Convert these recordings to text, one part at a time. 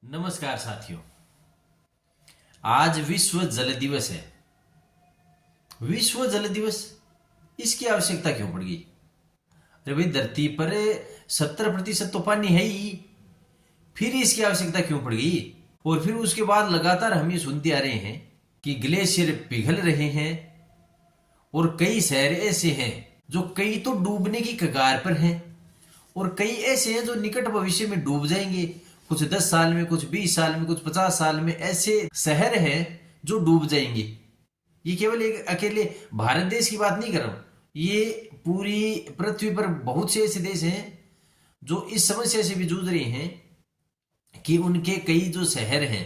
नमस्कार साथियों। आज विश्व जल दिवस है। विश्व जल दिवस, इसकी आवश्यकता क्यों पड़ गई? अरे भाई, धरती पर 70% तो पानी है ही, फिर इसकी आवश्यकता क्यों पड़ गई? और फिर उसके बाद लगातार हम ये सुनते आ रहे हैं कि ग्लेशियर पिघल रहे हैं और कई शहर ऐसे हैं जो कई तो डूबने की कगार पर हैं और कई ऐसे हैं जो निकट भविष्य में डूब जाएंगे। कुछ 10 साल में, कुछ 20 साल में, कुछ 50 साल में ऐसे शहर हैं जो डूब जाएंगे। ये केवल एक अकेले भारत देश की बात नहीं कर रहा हूं, ये पूरी पृथ्वी पर बहुत से ऐसे देश हैं जो इस समस्या से भी जूझ रहे हैं कि उनके कई जो शहर हैं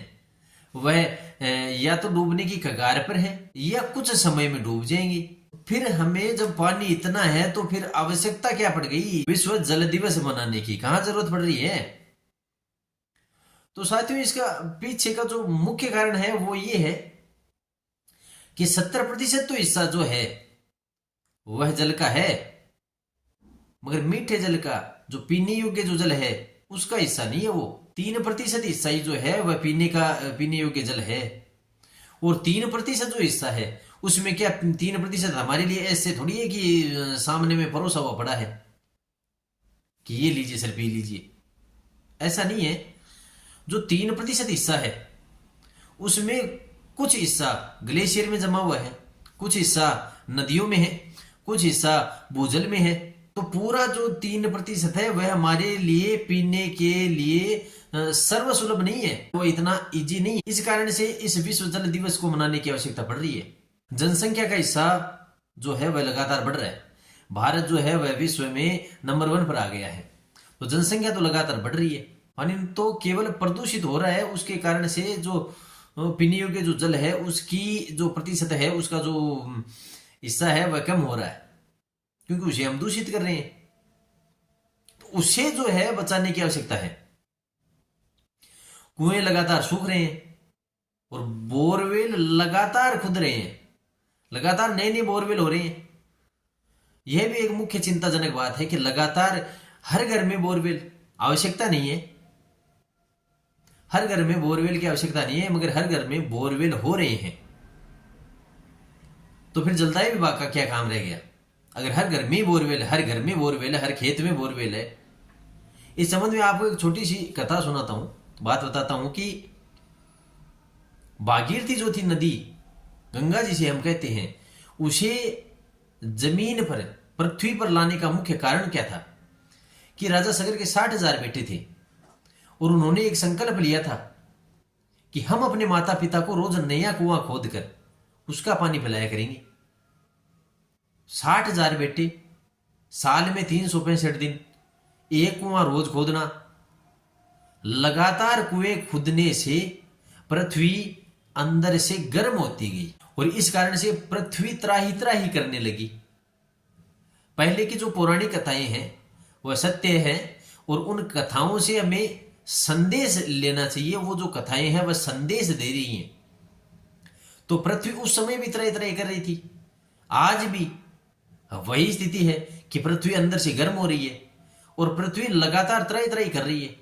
वह या तो डूबने की कगार पर है या कुछ समय में डूब जाएंगे। फिर हमें जब पानी इतना है तो फिर आवश्यकता क्या पड़ गई विश्व जल दिवस मनाने की? कहां जरूरत पड़ रही है? तो साथियों, इसका पीछे का जो मुख्य कारण है वो ये है कि 70% तो हिस्सा जो है वह जल का है, मगर मीठे जल का, जो पीने योग्य जो जल है, उसका हिस्सा नहीं है। वो 3% हिस्सा ही जो है वह पीने योग्य जल है। और 3% जो हिस्सा है उसमें क्या 3% हमारे लिए ऐसे थोड़ी है कि सामने में परोसा हुआ पड़ा है कि ये लीजिए सर, पी लीजिए। ऐसा नहीं है। जो 3% हिस्सा है उसमें कुछ हिस्सा ग्लेशियर में जमा हुआ है, कुछ हिस्सा नदियों में है, कुछ हिस्सा भूजल में है। तो पूरा जो 3% है वह हमारे लिए पीने के लिए सर्वसुलभ नहीं है, वो इतना इजी नहीं। इस कारण से इस विश्व जल दिवस को मनाने की आवश्यकता पड़ रही है। जनसंख्या का हिस्सा जो है वह लगातार बढ़ रहा है। भारत जो है वह विश्व में नंबर 1 पर आ गया है। तो जनसंख्या तो लगातार बढ़ रही है, पानी तो केवल प्रदूषित हो रहा है। उसके कारण से जो पीने योग्य जो जल है उसकी जो प्रतिशत है, उसका जो हिस्सा है वह कम हो रहा है, क्योंकि उसे हम दूषित कर रहे हैं। तो उसे जो है बचाने की आवश्यकता है। कुएं लगातार सूख रहे हैं और बोरवेल लगातार खुद रहे हैं, लगातार नए नए बोरवेल हो रहे हैं। यह भी एक मुख्य चिंताजनक बात है कि लगातार हर घर में बोरवेल, आवश्यकता नहीं है, हर घर में बोरवेल की आवश्यकता नहीं है, मगर हर घर में बोरवेल हो रहे हैं। तो फिर जलदाय विभाग का क्या काम रह गया? अगर हर घर में बोरवेल, हर घर में बोरवेल है, हर खेत में बोरवेल है। इस संबंध में आपको एक छोटी सी कथा सुनाता हूं, बात बताता हूं कि भागीरथी जो थी नदी, गंगा जिसे हम कहते हैं, उसे जमीन पर, पृथ्वी पर लाने का मुख्य कारण क्या था कि राजा सगर के 60,000 बेटे थे और उन्होंने एक संकल्प लिया था कि हम अपने माता पिता को रोज नया कुआं खोद कर उसका पानी पिलाया करेंगे। 60,000 बेटे, साल में 365 दिन, एक कुआं रोज खोदना। लगातार कुएं खुदने से पृथ्वी अंदर से गर्म होती गई और इस कारण से पृथ्वी त्राही त्राही करने लगी। पहले की जो पौराणिक कथाएं हैं वह सत्य है और उन कथाओं से हमें संदेश लेना चाहिए। वो जो कथाएं हैं वह संदेश दे रही हैं। तो पृथ्वी उस समय भी त्राही त्राही कर रही थी, आज भी वही स्थिति है कि पृथ्वी अंदर से गर्म हो रही है और पृथ्वी लगातार त्राही त्राही कर रही है।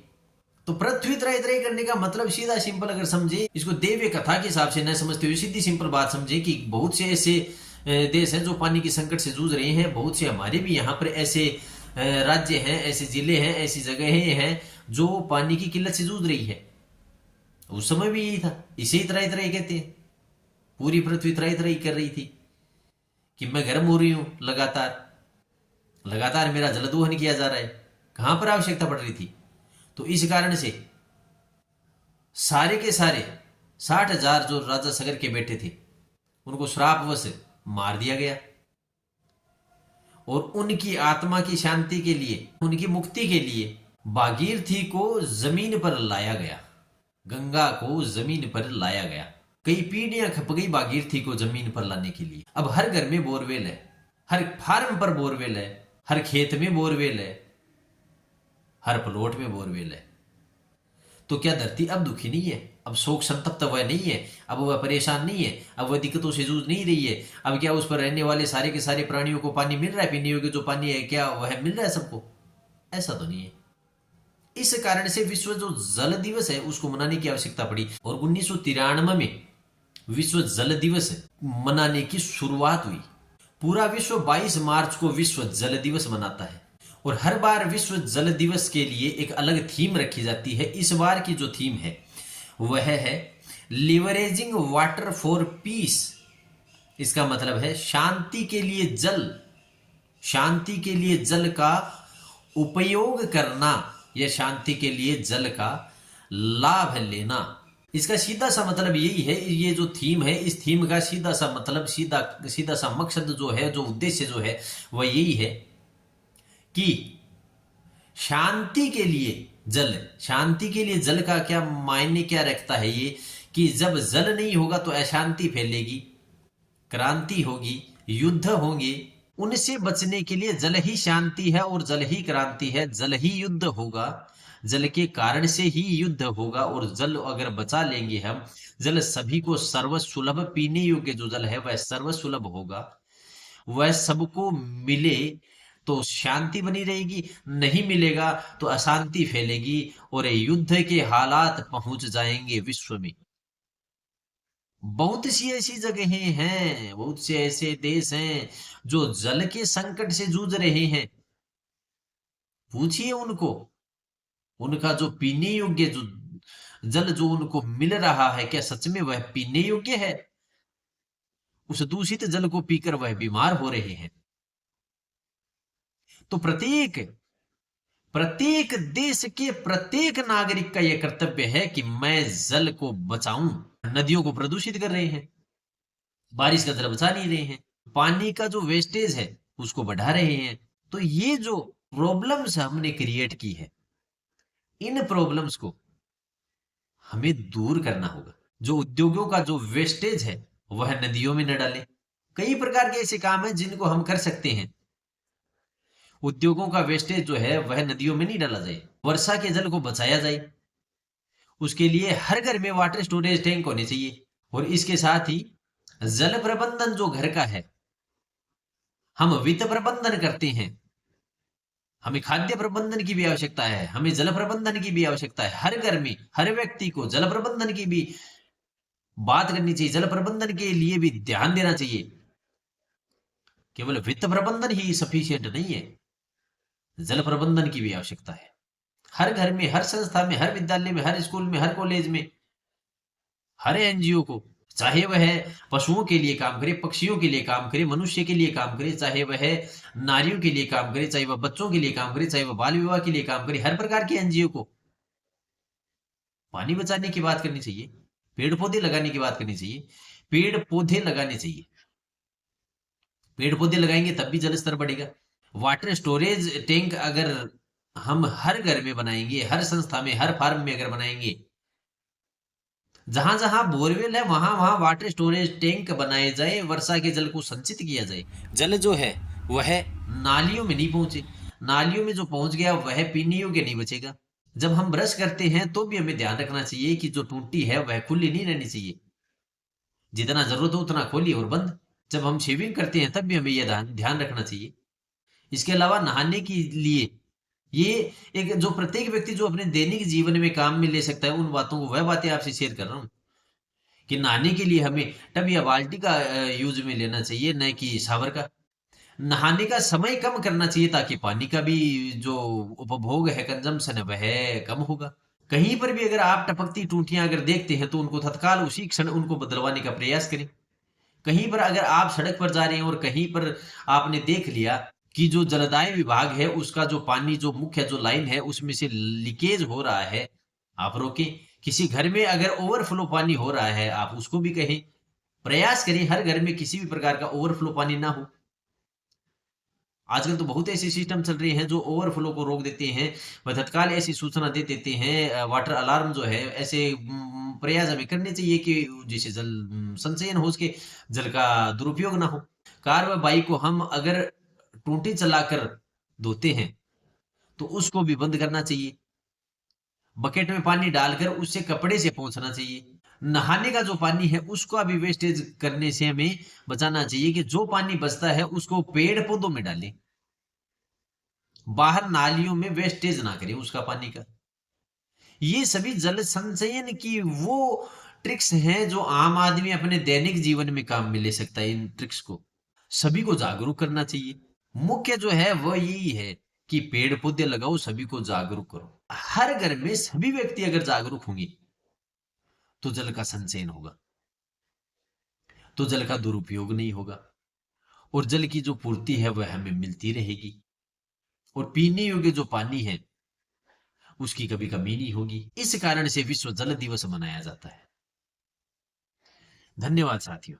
तो पृथ्वी त्राही त्राही करने का मतलब सीधा सिंपल अगर समझे, इसको देव्य कथा के हिसाब से न समझते हुए सीधी सिंपल बात समझे कि बहुत से ऐसे देश हैं जो पानी के संकट से जूझ रहे हैं। बहुत से हमारे भी यहाँ पर ऐसे राज्य हैं, ऐसे जिले हैं, ऐसी जगहें हैं जो पानी की किल्लत से जूझ रही है। उस समय भी यही था, इसे ही त्राही त्राही कहते हैं। पूरी पृथ्वी त्राही त्राही कर रही थी कि मैं गर्म हो रही हूं, लगातार मेरा जलदोहन किया जा रहा है। कहां पर आवश्यकता पड़ रही थी? तो इस कारण से सारे के सारे 60,000 जो राजा सगर के बेटे थे उनको श्रापवश मार दिया गया और उनकी आत्मा की शांति के लिए, उनकी मुक्ति के लिए भागीरथी को जमीन पर लाया गया, गंगा को जमीन पर लाया गया। कई पीढ़ियां खप गई भागीरथी को जमीन पर लाने के लिए। अब हर घर में बोरवेल है, हर फार्म पर बोरवेल है, हर खेत में बोरवेल है, हर प्लॉट में बोरवेल है। तो क्या धरती अब दुखी नहीं है? अब शोक संतप्त वह नहीं है? अब वह परेशान नहीं है? अब वह दिक्कतों से जूझ नहीं रही है? अब क्या उस पर रहने वाले सारे के सारे प्राणियों को पानी मिल रहा है? पीने योग्य जो पानी है क्या वह मिल रहा है सबको? ऐसा तो नहीं है। इस कारण से विश्व जो जल दिवस है उसको मनाने की आवश्यकता पड़ी और 1993 में विश्व जल दिवस मनाने की शुरुआत हुई। पूरा विश्व 22 मार्च को विश्व जल दिवस मनाता है और हर बार विश्व जल दिवस के लिए एक अलग थीम रखी जाती है। इस बार की जो थीम है वह है लिवरेजिंग वाटर फॉर पीस। इसका मतलब है शांति के लिए जल, शांति के लिए जल का उपयोग करना या शांति के लिए जल का लाभ लेना। इसका सीधा सा मतलब यही है, ये जो थीम है इस थीम का सीधा सा मतलब सीधा सा मकसद जो है, जो उद्देश्य जो है वह यही है कि शांति के लिए जल, शांति के लिए जल का क्या मायने क्या रखता है ये कि जब जल नहीं होगा तो अशांति फैलेगी, क्रांति होगी, युद्ध होंगे। उनसे बचने के लिए जल ही शांति है और जल ही क्रांति है, जल ही युद्ध होगा, जल के कारण से ही युद्ध होगा। और जल अगर बचा लेंगे हम, जल सभी को सर्वसुलभ, पीने योग्य जो जल है वह सर्वसुलभ होगा, वह सबको मिले तो शांति बनी रहेगी, नहीं मिलेगा तो अशांति फैलेगी और युद्ध के हालात पहुंच जाएंगे विश्व में। बहुत सी ऐसी जगहें हैं, बहुत से ऐसे देश हैं जो जल के संकट से जूझ रहे हैं। पूछिए उनको, उनका जो पीने योग्य जो जल जो उनको मिल रहा है क्या सच में वह पीने योग्य है? उस दूषित जल को पीकर वह बीमार हो रहे हैं। तो प्रत्येक प्रत्येक देश के प्रत्येक नागरिक का यह कर्तव्य है कि मैं जल को बचाऊं। नदियों को प्रदूषित कर रहे हैं, बारिश का जल बचा नहीं रहे हैं, पानी का जो वेस्टेज है उसको बढ़ा रहे हैं। तो ये जो प्रॉब्लम्स हमने क्रिएट की है, इन प्रॉब्लम्स को हमें दूर करना होगा। जो उद्योगों का जो वेस्टेज है वह नदियों में न डालें। कई प्रकार के ऐसे काम हैं जिनको हम कर सकते हैं। उद्योगों का वेस्टेज जो है वह नदियों में नहीं डाला जाए, वर्षा के जल को बचाया जाए। उसके लिए हर घर में वाटर स्टोरेज टैंक होने चाहिए। और इसके साथ ही जल प्रबंधन जो घर का है, हम वित्त प्रबंधन करते हैं, हमें खाद्य प्रबंधन की भी आवश्यकता है, हमें जल प्रबंधन की भी आवश्यकता है। हर घर में हर व्यक्ति को जल प्रबंधन की भी बात करनी चाहिए, जल प्रबंधन के लिए भी ध्यान देना चाहिए। केवल वित्त प्रबंधन ही सफिशियंट नहीं है, जल प्रबंधन की भी आवश्यकता है। हर घर में, हर संस्था में, हर विद्यालय में, हर स्कूल में, हर कॉलेज में, हर एनजीओ को, चाहे वह पशुओं के लिए काम करे, पक्षियों के लिए काम करे, मनुष्य के लिए काम करे, चाहे वह नारियों के लिए काम करे, चाहे वह बच्चों के लिए काम करे, चाहे वह बाल विवाह के लिए काम करे, हर प्रकार के एनजीओ को पानी बचाने की बात करनी चाहिए, पेड़ पौधे लगाने की बात करनी चाहिए। पेड़ पौधे लगाने चाहिए, पेड़ पौधे लगाएंगे तब भी जल स्तर बढ़ेगा। वाटर स्टोरेज टैंक अगर हम हर घर में बनाएंगे, हर संस्था में, हर फार्म में अगर बनाएंगे, जहां जहां बोरवेल है वहां वहां वाटर स्टोरेज टैंक बनाए जाए, वर्षा के जल को संचित किया जाए। जल जो है वह नालियों में नहीं पहुंचे, नालियों में जो पहुंच गया वह पीने योग्य नहीं बचेगा। जब हम ब्रश करते हैं तो भी हमें ध्यान रखना चाहिए कि जो टूटी है वह खुली नहीं रहनी चाहिए, जितना जरूरत हो उतना खोली और बंद। जब हम शेविंग करते हैं तब भी हमें यह ध्यान रखना चाहिए। इसके अलावा नहाने के लिए ये एक जो प्रत्येक व्यक्ति जो अपने दैनिक जीवन में काम में ले सकता है, उन बातों को, वह बातें आपसे शेयर कर रहा हूं कि नहाने के लिए हमें टब या बाल्टी का यूज में लेना चाहिए, न कि शावर का। नहाने का समय कम करना चाहिए ताकि पानी का भी जो उपभोग है, कंजम्पशन है, वह कम होगा। कहीं पर भी अगर आप टपकती टूटियां अगर देखते हैं तो उनको तत्काल उसी क्षण उनको बदलवाने का प्रयास करें। कहीं पर अगर आप सड़क पर जा रहे हैं और कहीं पर आपने देख लिया कि जो जलदाय विभाग है उसका जो पानी जो मुख्य जो लाइन है उसमें से लीकेज हो रहा है, आप रोकें। किसी घर में अगर ओवरफ्लो पानी हो रहा है आप उसको भी कहें। प्रयास करें हर घर में किसी भी प्रकार का ओवरफ्लो पानी ना हो। आजकल तो बहुत ऐसे सिस्टम चल रहे हैं जो ओवरफ्लो को रोक देते हैं, वह तत्काल ऐसी सूचना दे देते हैं। वाटर अलार्म जो है, ऐसे प्रयास हमें करने चाहिए कि जिससे जल संचयन हो सके, जल का दुरुपयोग ना हो। कार व बाइक को हम अगर टूटी चलाकर धोते हैं तो उसको भी बंद करना चाहिए। बकेट में पानी डालकर उससे कपड़े से पोंछना चाहिए। नहाने का जो पानी है उसको अभी वेस्टेज करने से हमें बचाना चाहिए कि जो पानी बचता है उसको पेड़ पौधों में डालें, बाहर नालियों में वेस्टेज ना करें उसका पानी का। ये सभी जल संचयन की वो ट्रिक्स हैं जो आम आदमी अपने दैनिक जीवन में काम में ले सकता है। इन ट्रिक्स को सभी को जागरूक करना चाहिए। मुख्य जो है वह यही है कि पेड़ पौधे लगाओ, सभी को जागरूक करो। हर घर में सभी व्यक्ति अगर जागरूक होंगे तो जल का संचयन होगा, तो जल का दुरुपयोग नहीं होगा, और जल की जो पूर्ति है वह हमें मिलती रहेगी, और पीने योग्य जो पानी है उसकी कभी कमी नहीं होगी। इस कारण से विश्व जल दिवस मनाया जाता है। धन्यवाद साथियों।